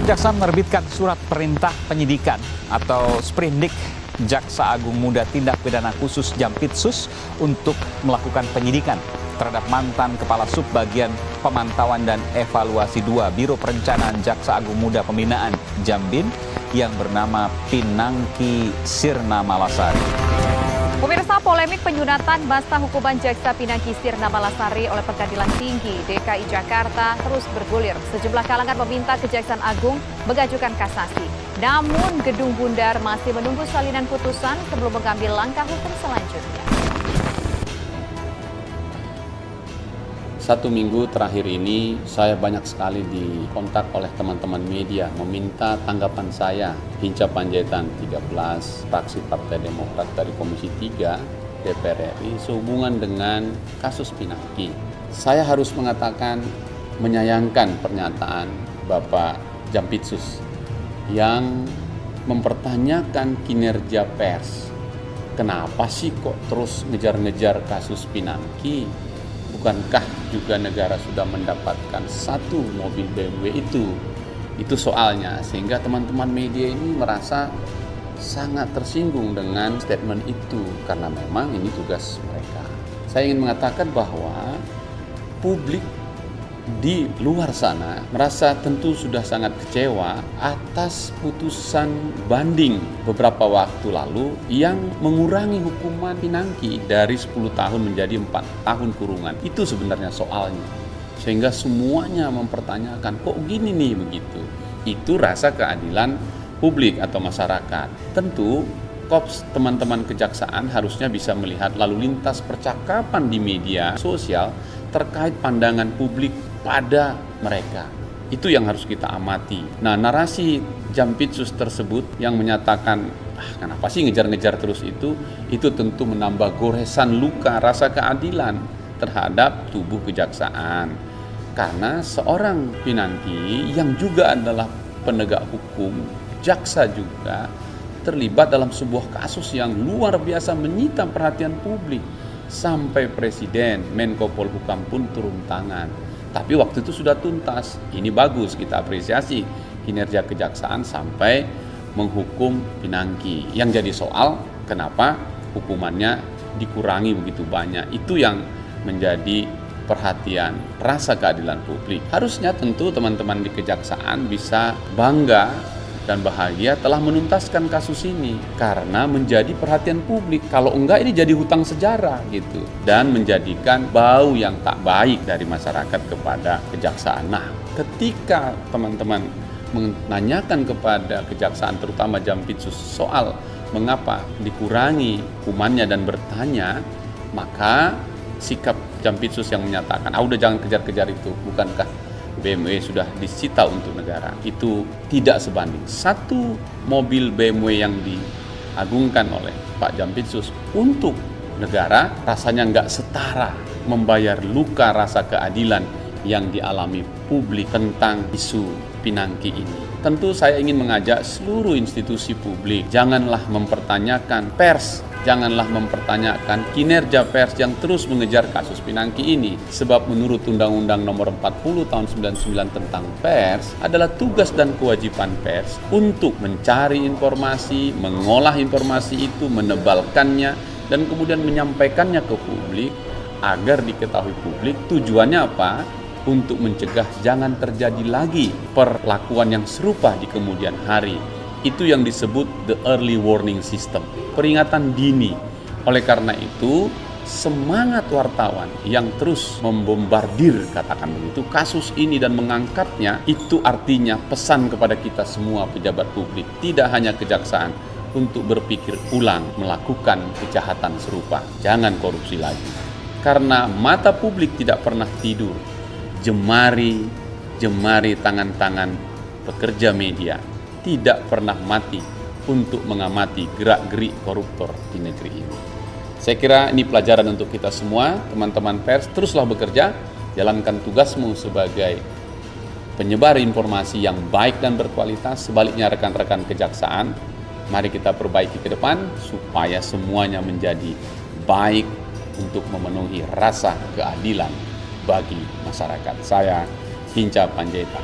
Kejaksaan menerbitkan surat perintah penyidikan atau sprindik Jaksa Agung Muda Tindak Pidana Khusus Jampitsus untuk melakukan penyidikan terhadap mantan Kepala Subbagian Pemantauan dan Evaluasi 2 Biro Perencanaan Jaksa Agung Muda Pembinaan Jambin yang bernama Pinangki Sirna Malasari. Pemirsa, polemik penyunatan masa hukuman Jaksa Pinangki Sirna Malasari oleh Pengadilan Tinggi DKI Jakarta terus bergulir. Sejumlah kalangan meminta Kejaksaan Agung mengajukan kasasi. Namun Gedung Bundar masih menunggu salinan putusan sebelum mengambil langkah hukum selanjutnya. 1 minggu terakhir ini saya banyak sekali dikontak oleh teman-teman media meminta tanggapan saya, Hinca Panjaitan 13, fraksi Partai Demokrat dari Komisi 3 DPR RI sehubungan dengan kasus Pinangki. Saya harus mengatakan menyayangkan pernyataan Bapak Jampitsus yang mempertanyakan kinerja pers. Kenapa sih kok terus ngejar-ngejar kasus Pinangki? Bukankah juga negara sudah mendapatkan 1 mobil BMW itu? Itu soalnya, sehingga teman-teman media ini merasa sangat tersinggung dengan statement itu, karena memang ini tugas mereka. Saya ingin mengatakan bahwa publik di luar sana merasa tentu sudah sangat kecewa atas putusan banding beberapa waktu lalu yang mengurangi hukuman Pinangki dari 10 tahun menjadi 4 tahun kurungan. Itu sebenarnya soalnya. Sehingga semuanya mempertanyakan, kok gini nih begitu. Itu rasa keadilan publik atau masyarakat. Tentu Kops teman-teman kejaksaan harusnya bisa melihat lalu lintas percakapan di media sosial terkait pandangan publik pada mereka. Itu yang harus kita amati. Nah, narasi Jampitsus tersebut yang menyatakan, kenapa sih ngejar-ngejar terus itu tentu menambah goresan luka rasa keadilan terhadap tubuh kejaksaan. Karena seorang Pinangki yang juga adalah penegak hukum, jaksa juga, terlibat dalam sebuah kasus yang luar biasa menyita perhatian publik. Sampai Presiden, Menko Polhukam pun turun tangan. Tapi waktu itu sudah tuntas. Ini bagus, kita apresiasi kinerja kejaksaan sampai menghukum Pinangki. Yang jadi soal, kenapa hukumannya dikurangi begitu banyak. Itu yang menjadi perhatian, rasa keadilan publik. Harusnya tentu teman-teman di kejaksaan bisa bangga dan bahagia telah menuntaskan kasus ini karena menjadi perhatian publik. Kalau enggak ini jadi hutang sejarah gitu dan menjadikan bau yang tak baik dari masyarakat kepada kejaksaan. Nah, ketika teman-teman menanyakan kepada kejaksaan terutama Jampitsus soal mengapa dikurangi hukumannya dan bertanya, maka sikap Jampitsus yang menyatakan, udah jangan kejar-kejar itu, bukankah BMW sudah disita untuk negara, itu tidak sebanding. 1 mobil BMW yang diagungkan oleh Pak Jampitsus untuk negara rasanya nggak setara membayar luka rasa keadilan yang dialami publik tentang isu Pinangki ini. Tentu saya ingin mengajak seluruh institusi publik, janganlah mempertanyakan pers, janganlah mempertanyakan kinerja pers yang terus mengejar kasus Pinangki ini. Sebab menurut Undang-Undang Nomor 40 Tahun 99 tentang pers, adalah tugas dan kewajiban pers untuk mencari informasi, mengolah informasi itu, menebalkannya, dan kemudian menyampaikannya ke publik agar diketahui publik. Tujuannya apa? Untuk mencegah jangan terjadi lagi perlakuan yang serupa di kemudian hari. Itu yang disebut the early warning system, peringatan dini. Oleh karena itu, semangat wartawan yang terus membombardir, katakan begitu, kasus ini dan mengangkatnya, itu artinya pesan kepada kita semua pejabat publik, tidak hanya kejaksaan, untuk berpikir ulang melakukan kejahatan serupa. Jangan korupsi lagi. Karena mata publik tidak pernah tidur, jemari tangan-tangan pekerja media tidak pernah mati untuk mengamati gerak-gerik koruptor di negeri ini. Saya kira ini pelajaran untuk kita semua, teman-teman pers, teruslah bekerja, jalankan tugasmu sebagai penyebar informasi yang baik dan berkualitas. Sebaliknya rekan-rekan kejaksaan, mari kita perbaiki ke depan supaya semuanya menjadi baik untuk memenuhi rasa keadilan bagi masyarakat. Saya Hinca Panjaitan.